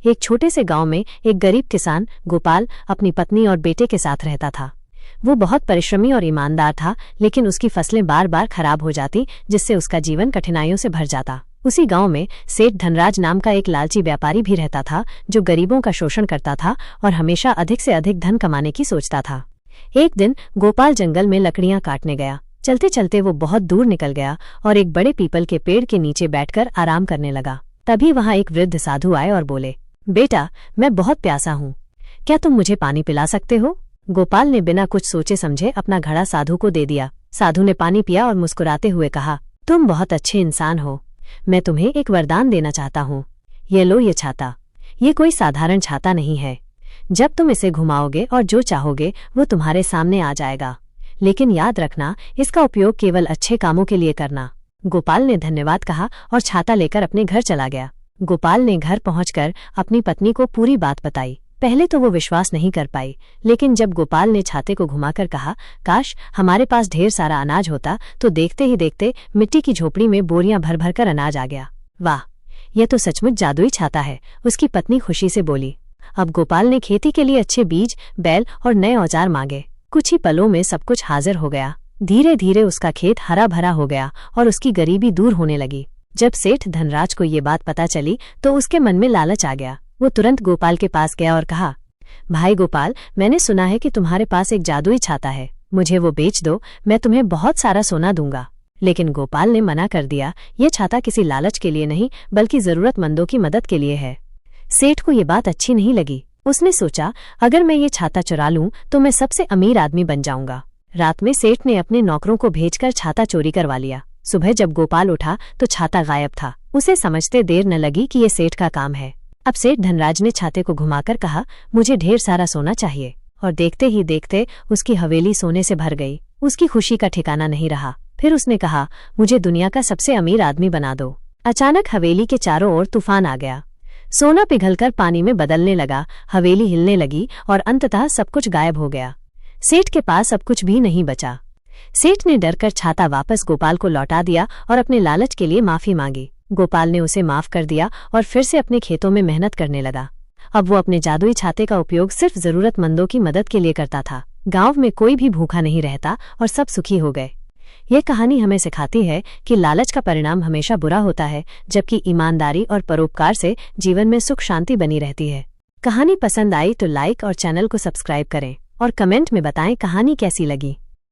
एक छोटे से गांव में एक गरीब किसान गोपाल अपनी पत्नी और बेटे के साथ रहता था। वो बहुत परिश्रमी और ईमानदार था, लेकिन उसकी फसलें बार बार खराब हो जाती, जिससे उसका जीवन कठिनाइयों से भर जाता। उसी गांव में सेठ धनराज नाम का एक लालची व्यापारी भी रहता था, जो गरीबों का शोषण करता था और हमेशा अधिक से अधिक धन कमाने की सोचता था। एक दिन गोपाल जंगल में लकड़ियां काटने गया। चलते चलते वो बहुत दूर निकल गया और एक बड़े पीपल के पेड़ के नीचे बैठकर आराम करने लगा। तभी वहां एक वृद्ध साधु आए और बोले, बेटा, मैं बहुत प्यासा हूँ, क्या तुम मुझे पानी पिला सकते हो? गोपाल ने बिना कुछ सोचे समझे अपना घड़ा साधु को दे दिया। साधु ने पानी पिया और मुस्कुराते हुए कहा, तुम बहुत अच्छे इंसान हो, मैं तुम्हें एक वरदान देना चाहता हूँ। ये लो ये छाता। ये कोई साधारण छाता नहीं है। जब तुम इसे घुमाओगे और जो चाहोगे वो तुम्हारे सामने आ जाएगा, लेकिन याद रखना, इसका उपयोग केवल अच्छे कामों के लिए करना। गोपाल ने धन्यवाद कहा और छाता लेकर अपने घर चला गया। गोपाल ने घर पहुंचकर अपनी पत्नी को पूरी बात बताई। पहले तो वो विश्वास नहीं कर पाई, लेकिन जब गोपाल ने छाते को घुमाकर कहा, काश हमारे पास ढेर सारा अनाज होता, तो देखते ही देखते मिट्टी की झोपड़ी में बोरियां भर भर कर अनाज आ गया। वाह, यह तो सचमुच जादुई छाता है, उसकी पत्नी खुशी से बोली। अब गोपाल ने खेती के लिए अच्छे बीज, बैल और नए औजार मांगे। कुछ ही पलों में सब कुछ हाजिर हो गया। धीरे धीरे उसका खेत हरा भरा हो गया और उसकी गरीबी दूर होने लगी। जब सेठ धनराज को ये बात पता चली तो उसके मन में लालच आ गया। वो तुरंत गोपाल के पास गया और कहा, भाई गोपाल, मैंने सुना है कि तुम्हारे पास एक जादुई छाता है, मुझे वो बेच दो, मैं तुम्हें बहुत सारा सोना दूंगा। लेकिन गोपाल ने मना कर दिया, यह छाता किसी लालच के लिए नहीं, बल्कि जरूरतमंदों की मदद के लिए है। सेठ को ये बात अच्छी नहीं लगी। उसने सोचा, अगर मैं ये छाता चुरा लूं तो मैं सबसे अमीर आदमी बन जाऊंगा। रात में सेठ ने अपने नौकरों को भेजकर छाता चोरी करवा लिया। सुबह जब गोपाल उठा तो छाता गायब था। उसे समझते देर न लगी कि ये सेठ का काम है। अब सेठ धनराज ने छाते को घुमाकर कहा, मुझे ढेर सारा सोना चाहिए, और देखते ही देखते उसकी हवेली सोने से भर गई। उसकी खुशी का ठिकाना नहीं रहा। फिर उसने कहा, मुझे दुनिया का सबसे अमीर आदमी बना दो। अचानक हवेली के चारों ओर तूफान आ गया। सोना पिघलकर पानी में बदलने लगा, हवेली हिलने लगी और अंततः सब कुछ गायब हो गया। सेठ के पास अब कुछ भी नहीं बचा। सेठ ने डरकर छाता वापस गोपाल को लौटा दिया और अपने लालच के लिए माफी मांगी। गोपाल ने उसे माफ कर दिया और फिर से अपने खेतों में मेहनत करने लगा। अब वो अपने जादुई छाते का उपयोग सिर्फ जरूरतमंदों की मदद के लिए करता था। गांव में कोई भी भूखा नहीं रहता और सब सुखी हो गए। यह कहानी हमें सिखाती है कि लालच का परिणाम हमेशा बुरा होता है, जबकि ईमानदारी और परोपकार से जीवन में सुख शांति बनी रहती है। कहानी पसंद आई तो लाइक और चैनल को सब्सक्राइब करें और कमेंट में बताएं कहानी कैसी लगी।